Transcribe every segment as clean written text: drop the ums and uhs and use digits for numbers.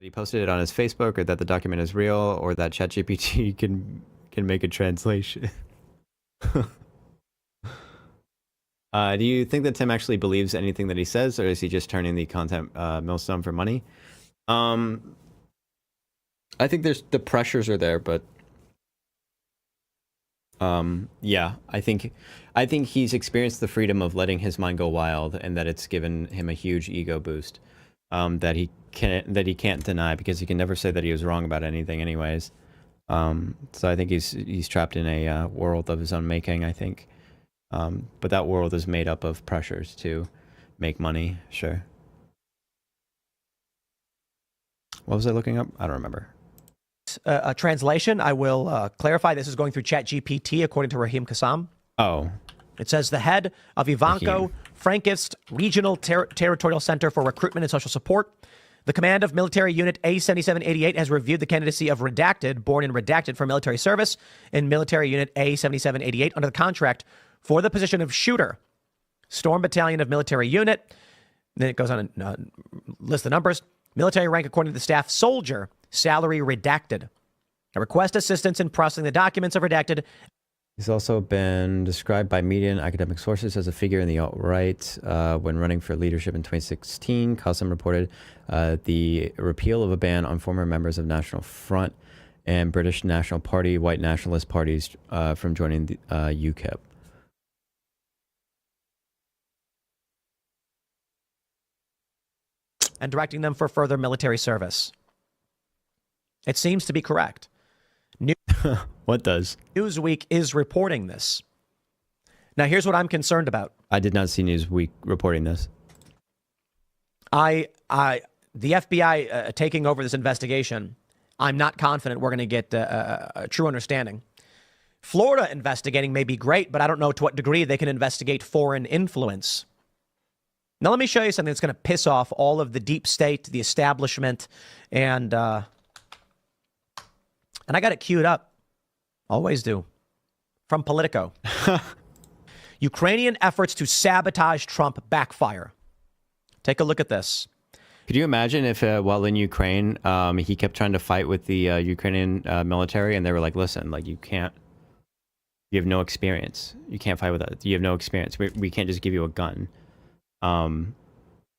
he posted it on his Facebook, or that the document is real, or that ChatGPT can make a translation. Do you think that Tim actually believes anything that he says, or is he just turning the content millstone for money? I think the pressures are there, but yeah, I think he's experienced the freedom of letting his mind go wild, and that it's given him a huge ego boost that he can't deny, because he can never say that he was wrong about anything anyways. So I think he's trapped in a world of his own making, I think. But that world is made up of pressures to make money, sure. What was I looking up? I don't remember. A translation, I will clarify. This is going through ChatGPT, according to Raheem Kassam. Oh. It says the head of Ivanko Frankivsk Regional Territorial Center for Recruitment and Social Support. The command of Military Unit A7788 has reviewed the candidacy of Redacted, born in Redacted, for military service in Military Unit A7788 under the contract for the position of shooter. Storm Battalion of Military Unit. Then it goes on and lists the numbers. Military rank according to the staff, soldier. Salary redacted. I request assistance in processing the documents of Redacted. He's also been described by media and academic sources as a figure in the alt-right when running for leadership in 2016. Kassam reported the repeal of a ban on former members of National Front and British National Party, white nationalist parties from joining the UKIP. And directing them for further military service. It seems to be correct. What does? Newsweek is reporting this. Now, here's what I'm concerned about. I did not see Newsweek reporting this. The FBI taking over this investigation, I'm not confident we're going to get a true understanding. Florida investigating may be great, but I don't know to what degree they can investigate foreign influence. Now, let me show you something that's going to piss off all of the deep state, the establishment, and I got it queued up. Always do. From Politico. Ukrainian efforts to sabotage Trump backfire. Take a look at this. Could you imagine if while in Ukraine, he kept trying to fight with the Ukrainian military, and they were like, listen, like, you have no experience. You can't fight with us. You have no experience. We can't just give you a gun. And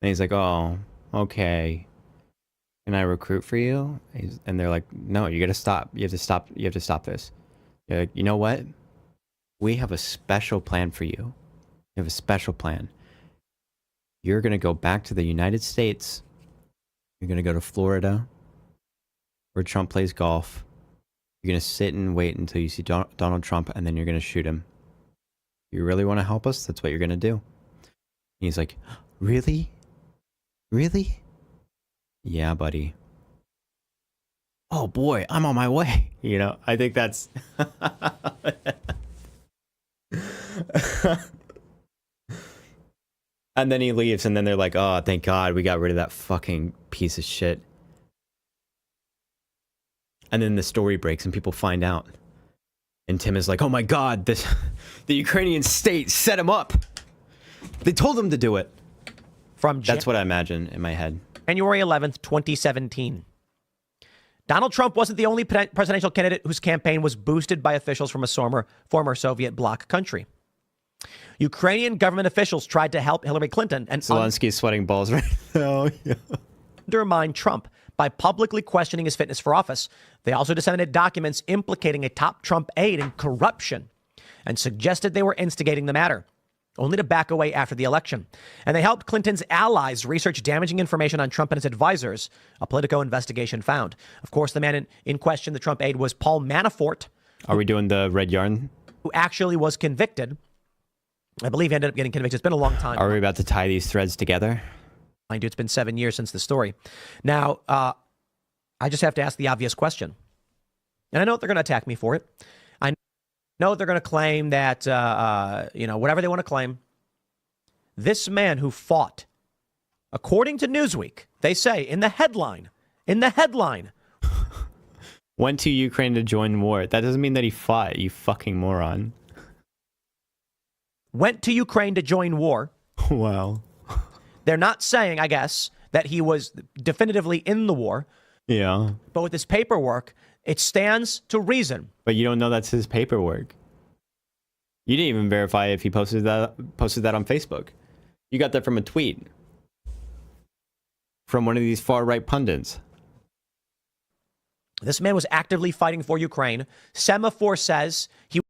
he's like, oh, okay. Can I recruit for you? And they're like, no, you got to stop. You have to stop. You have to stop this. You're like, you know what? We have a special plan for you. We have a special plan. You're going to go back to the United States. You're going to go to Florida, where Trump plays golf. You're going to sit and wait until you see Donald Trump, and then you're going to shoot him. You really want to help us? That's what you're going to do. And he's like, really? Really? Yeah, buddy. Oh boy, I'm on my way. You know, I think that's... And then he leaves, and then they're like, oh, thank God we got rid of that fucking piece of shit. And then the story breaks, and people find out. And Tim is like, oh my God, the Ukrainian state set him up. They told him to do it. That's what I imagine in my head. January 11th, 2017. Donald Trump wasn't the only presidential candidate whose campaign was boosted by officials from a former Soviet bloc country. Ukrainian government officials tried to help Hillary Clinton and Zelensky's sweating balls right now. Yeah. Undermine Trump by publicly questioning his fitness for office. They also disseminated documents implicating a top Trump aide in corruption and suggested they were instigating the matter, only to back away after the election. And they helped Clinton's allies research damaging information on Trump and his advisors, a Politico investigation found. Of course, the man in question, the Trump aide, was Paul Manafort. Are we doing the red yarn? Who actually was convicted. I believe he ended up getting convicted. It's been a long time. Are we about to tie these threads together? Mind you, it's been 7 years since the story. Now, I just have to ask the obvious question. And I know they're going to attack me for it. I know they're going to claim that, whatever they want to claim. This man who fought, according to Newsweek, they say in the headline, went to Ukraine to join war. That doesn't mean that he fought, you fucking moron. Went to Ukraine to join war. Wow. They're not saying, I guess, that he was definitively in the war. Yeah. But with this paperwork, it stands to reason. But you don't know that's his paperwork. You didn't even verify if he posted that on Facebook. You got that from a tweet from one of these far-right pundits. This man was actively fighting for Ukraine. Semaphore says he